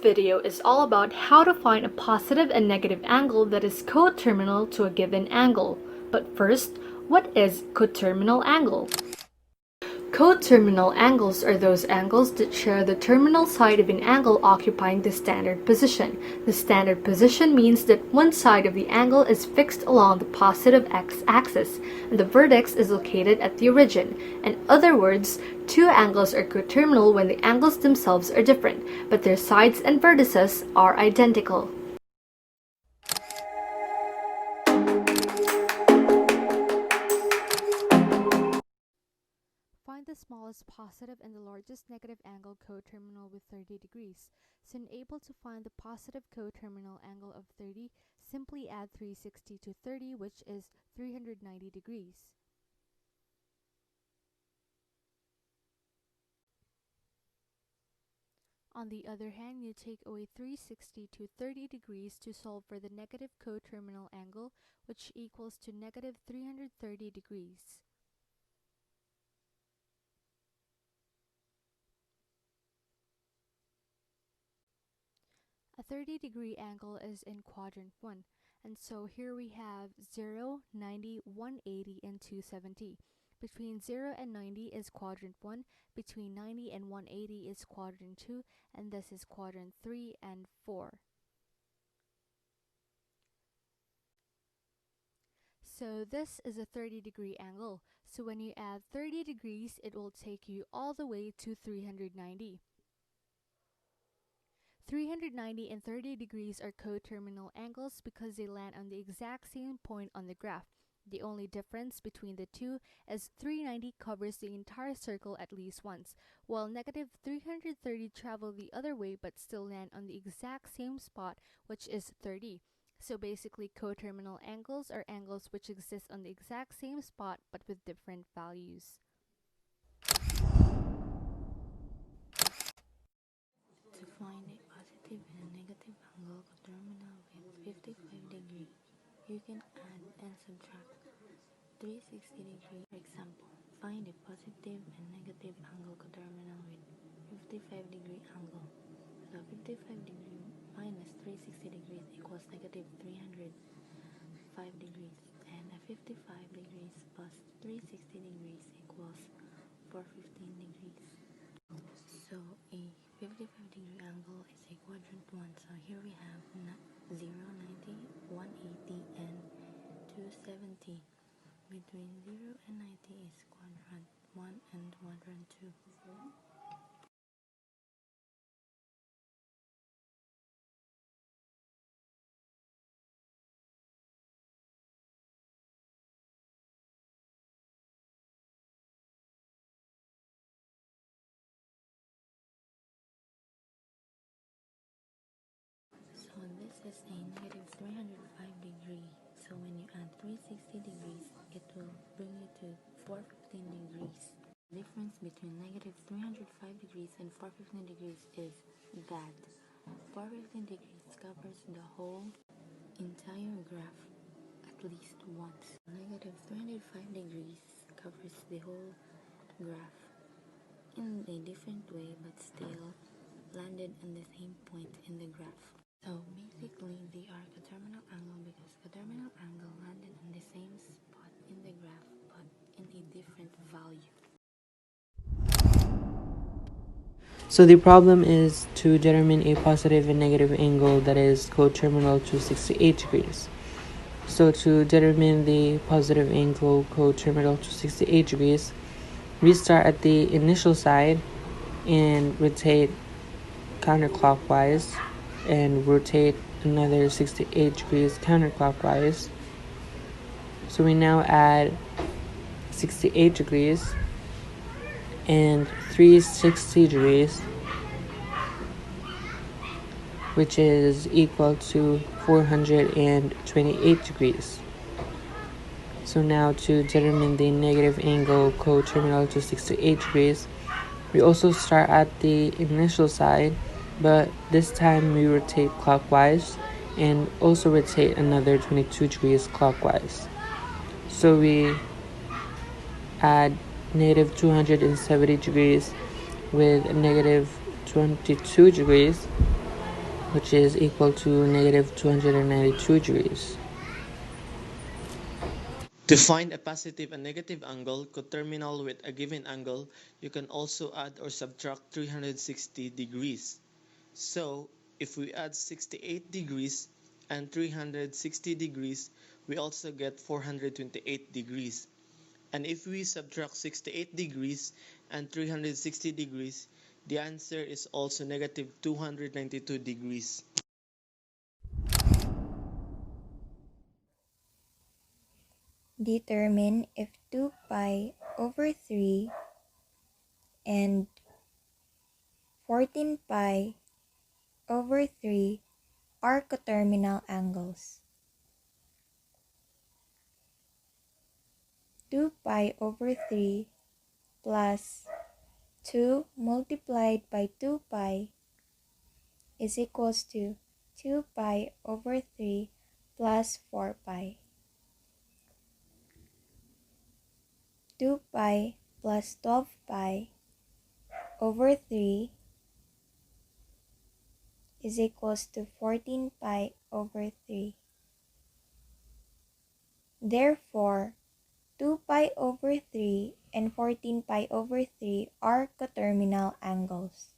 video is all about how to find a positive and negative angle that is coterminal to a given angle. But first, what is coterminal angle? Coterminal angles are those angles that share the terminal side of an angle occupying the standard position. The standard position means that one side of the angle is fixed along the positive x-axis, and the vertex is located at the origin. In other words, two angles are coterminal when the angles themselves are different, but their sides and vertices are identical. Find the smallest positive and the largest negative angle coterminal with 30 degrees. So in able to find the positive coterminal angle of 30, simply add 360 to 30, which is 390 degrees. On the other hand, you take away 360 to 30 degrees to solve for the negative coterminal angle, which equals to negative 330 degrees. A 30-degree angle is in quadrant 1, and so here we have 0, 90, 180, and 270. Between 0 and 90 is quadrant 1, between 90 and 180 is quadrant 2, and this is quadrant 3 and 4. So this is a 30-degree angle, so when you add 30 degrees, it will take you all the way to 390. 390 and 30 degrees are coterminal angles because they land on the exact same point on the graph. The only difference between the two is 390 covers the entire circle at least once, while negative 330 travel the other way but still land on the exact same spot, which is 30. So basically, coterminal angles are angles which exist on the exact same spot but with different values. To find a positive and a negative angle coterminal with 55 degree, you can add and subtract 360 degree. For example, find a positive and negative angle coterminal with 55 degree angle. So 55 degree minus 360 degrees equals negative 305 degrees, and a 55 degrees plus 360 degrees equals 415 degrees. So a 55 degree angle is a quadrant 1. So here we have 0, 90, 180, and 270. Between 0 and 90 is quadrant 1 and quadrant 2. So this is a negative 305 degree. So when you add 360 degrees, it will bring you to 415 degrees. The difference between negative 305 degrees and 415 degrees is that 415 degrees covers the whole entire graph at least once. Negative 305 degrees covers the whole graph in a different way but still landed on the same point in the graph. So basically they are coterminal angle because coterminal angle landed on the same spot in the graph but in a different value. So the problem is to determine a positive and negative angle that is coterminal to 68 degrees. So to determine the positive angle coterminal to 68 degrees, we start at the initial side and rotate counterclockwise and rotate another 68 degrees counterclockwise. So we now add 68 degrees and 360 degrees, which is equal to 428 degrees. So now to determine the negative angle coterminal to 68 degrees, we also start at the initial side, but this time we rotate clockwise and also rotate another 22 degrees clockwise. So we add negative 270 degrees with negative 22 degrees, which is equal to negative 292 degrees. To find a positive and negative angle coterminal with a given angle, you can also add or subtract 360 degrees. So, if we add 68 degrees and 360 degrees, we also get 428 degrees. And if we subtract 68 degrees and 360 degrees, the answer is also negative 292 degrees. Determine if 2 pi over 3 and 14 pi over 3 are coterminal angles. 2 pi over 3 plus 2 multiplied by 2 pi is equals to 2 pi over 3 plus 4 pi. 2 pi plus 12 pi over 3 is equals to 14 pi over 3. Therefore, 2 pi over 3 and 14 pi over 3 are coterminal angles.